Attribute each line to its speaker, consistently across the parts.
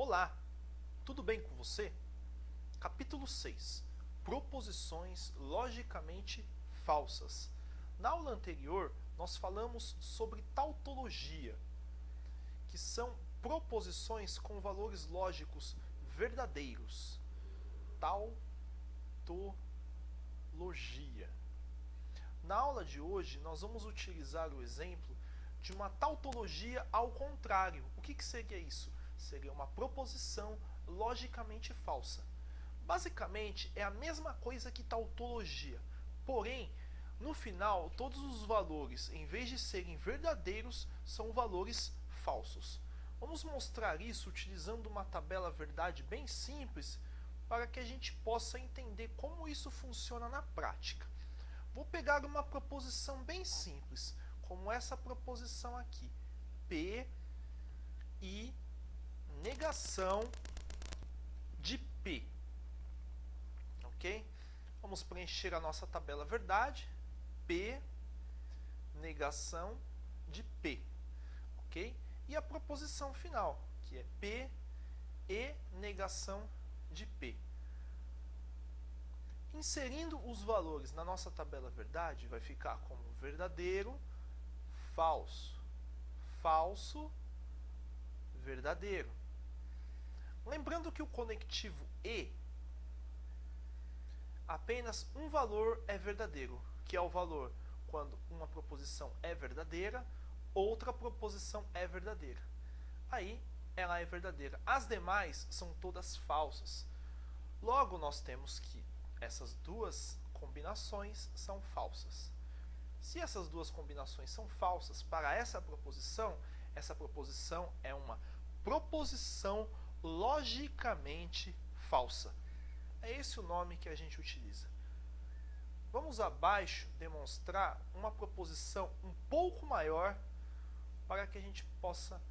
Speaker 1: Olá, tudo bem com você? Capítulo 6. Proposições logicamente falsas. Na aula anterior, nós falamos sobre tautologia, que são proposições com valores lógicos verdadeiros. Tautologia. Na aula de hoje, nós vamos utilizar o exemplo de uma tautologia ao contrário. O que seria isso? Seria uma proposição logicamente falsa. Basicamente, é a mesma coisa que tautologia, porém, no final, todos os valores, em vez de serem verdadeiros, são valores falsos. Vamos mostrar isso utilizando uma tabela verdade bem simples, para que a gente possa entender como isso funciona na prática. Vou pegar uma proposição bem simples, como essa proposição aqui. P e negação de P. Ok? Vamos preencher a nossa tabela verdade. P, negação de P. Ok? E a proposição final, que é P e negação de P. Inserindo os valores na nossa tabela verdade, vai ficar como verdadeiro, falso, falso, verdadeiro. Lembrando que o conectivo e, apenas um valor é verdadeiro, que é o valor quando uma proposição é verdadeira, outra proposição é verdadeira. Aí ela é verdadeira. As demais são todas falsas. Logo, nós temos que essas duas combinações são falsas. Se essas duas combinações são falsas para essa proposição é uma proposição logicamente falsa. É esse o nome que a gente utiliza. Vamos abaixo demonstrar uma proposição um pouco maior para que a gente possa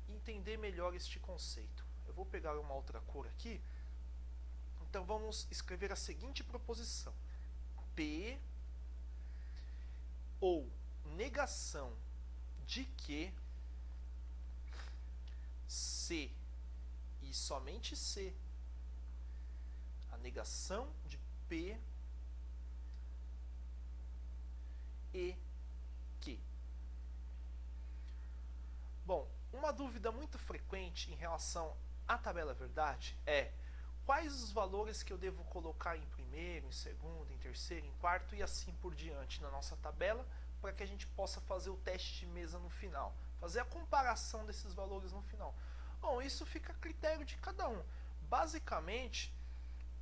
Speaker 1: entender melhor este conceito. Eu vou pegar uma outra cor aqui. Então vamos escrever a seguinte proposição. P ou negação de que C e somente C, a negação de P e que. Bom, uma dúvida muito frequente em relação à tabela verdade é: quais os valores que eu devo colocar em primeiro, em segundo, em terceiro, em quarto e assim por diante na nossa tabela, para que a gente possa fazer o teste de mesa no final, fazer a comparação desses valores no final. Bom, isso fica a critério de cada um. Basicamente,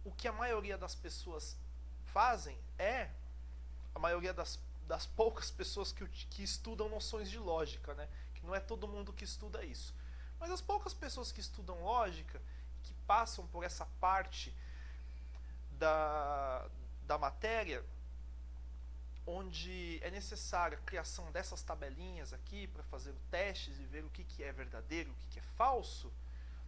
Speaker 1: o que a maioria das pessoas fazem é, a maioria das poucas pessoas que estudam noções de lógica, né? Que não é todo mundo que estuda isso. Mas as poucas pessoas que estudam lógica, que passam por essa parte da matéria, onde é necessária a criação dessas tabelinhas aqui para fazer testes e ver o que é verdadeiro, o que é falso,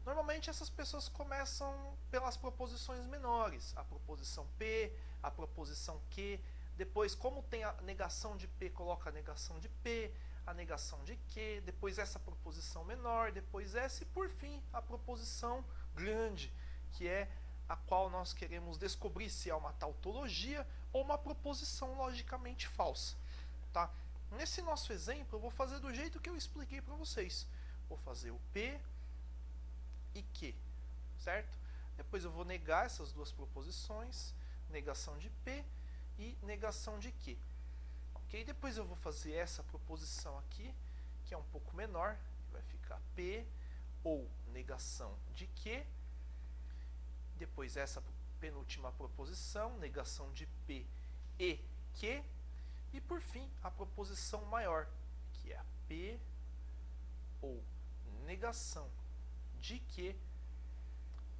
Speaker 1: normalmente essas pessoas começam pelas proposições menores, a proposição P, a proposição Q, depois, como tem a negação de P, coloca a negação de P, a negação de Q, depois essa proposição menor, depois essa e por fim a proposição grande, que é a qual nós queremos descobrir se é uma tautologia ou uma proposição logicamente falsa. Tá? Nesse nosso exemplo, eu vou fazer do jeito que eu expliquei para vocês. Vou fazer o P e Q, certo? Depois eu vou negar essas duas proposições, negação de P e negação de Q. Ok? Depois eu vou fazer essa proposição aqui, que é um pouco menor, vai ficar P ou negação de Q. Depois essa penúltima proposição, negação de P e Q. E por fim, a proposição maior, que é a P ou negação de Q,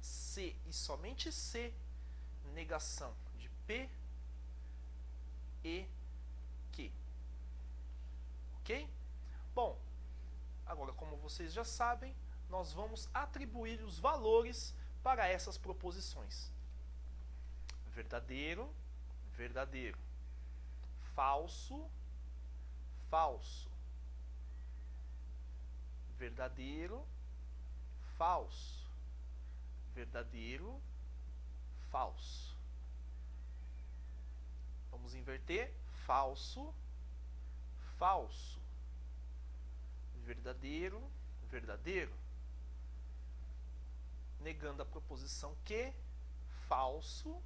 Speaker 1: C e somente C, negação de P e Q. Ok? Bom, agora como vocês já sabem, nós vamos atribuir os valores para essas proposições. Verdadeiro, verdadeiro. Falso, falso. Verdadeiro, falso. Verdadeiro, falso. Vamos inverter. Falso, falso. Verdadeiro, verdadeiro. Negando a proposição que, falso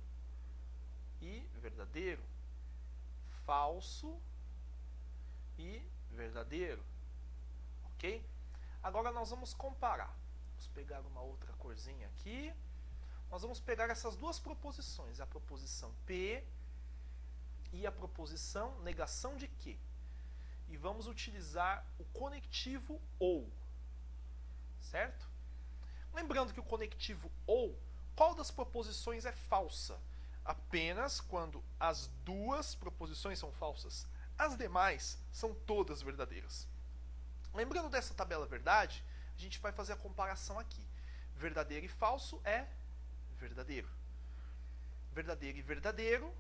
Speaker 1: e verdadeiro. Falso e verdadeiro. Ok? Agora nós vamos comparar. Vamos pegar uma outra corzinha aqui. Nós vamos pegar essas duas proposições, a proposição P e a proposição negação de que. E vamos utilizar o conectivo ou. Certo? Lembrando que o conectivo ou, qual das proposições é falsa? Apenas quando as duas proposições são falsas. As demais são todas verdadeiras. Lembrando dessa tabela verdade, a gente vai fazer a comparação aqui. Verdadeiro e falso é verdadeiro. Verdadeiro e verdadeiro,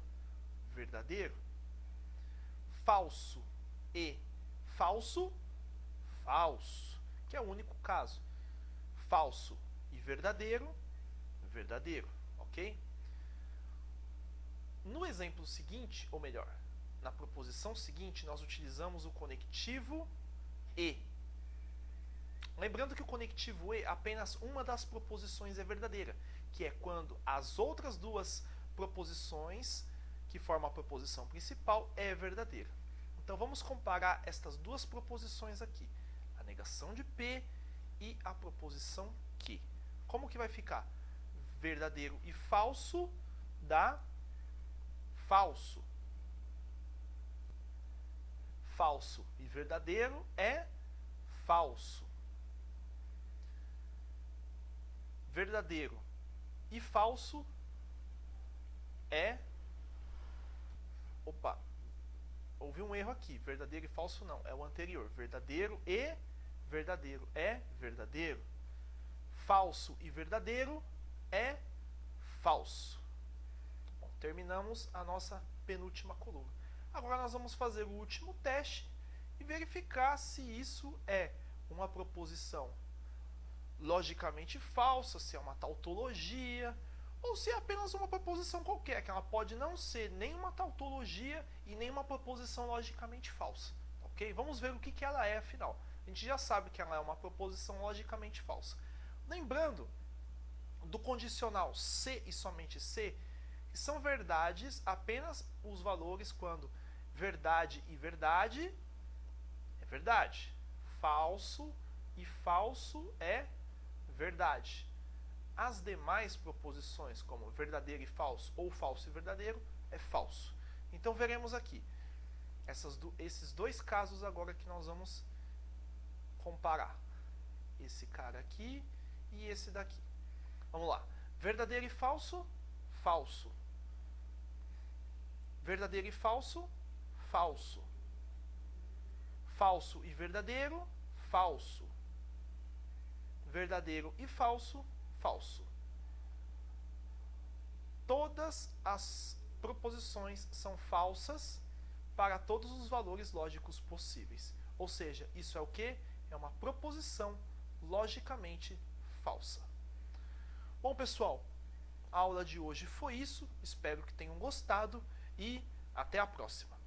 Speaker 1: verdadeiro. Falso e falso, falso. Que é o único caso. Falso e verdadeiro, verdadeiro. Ok? No exemplo seguinte, ou melhor, na proposição seguinte, nós utilizamos o conectivo e. Lembrando que o conectivo e, apenas uma das proposições é verdadeira, que é quando as outras duas proposições que formam a proposição principal é verdadeira. Então vamos comparar estas duas proposições aqui, a negação de P e a proposição que. Como que vai ficar? Verdadeiro e falso dá falso. Falso e verdadeiro é falso. Verdadeiro e falso é... Opa, houve um erro aqui. Verdadeiro e falso não, é o anterior. Verdadeiro e verdadeiro é verdadeiro. Falso e verdadeiro é falso. Bom, terminamos a nossa penúltima coluna. Agora nós vamos fazer o último teste e verificar se isso é uma proposição logicamente falsa, se é uma tautologia, ou se é apenas uma proposição qualquer, que ela pode não ser nem uma tautologia e nem uma proposição logicamente falsa. Ok? Vamos ver o que ela é, afinal. A gente já sabe que ela é uma proposição logicamente falsa. Lembrando do condicional se e somente se, que são verdades apenas os valores quando verdade e verdade é verdade. Falso e falso é verdade. As demais proposições, como verdadeiro e falso, ou falso e verdadeiro, é falso. Então veremos aqui esses dois casos agora que nós vamos comparar. Esse cara aqui e esse daqui. Vamos lá. Verdadeiro e falso, falso. Verdadeiro e falso, falso. Falso e verdadeiro, falso. Verdadeiro e falso, falso. Todas as proposições são falsas para todos os valores lógicos possíveis. Ou seja, isso é o quê? É uma proposição logicamente falsa. Bom, pessoal, a aula de hoje foi isso. Espero que tenham gostado e até a próxima.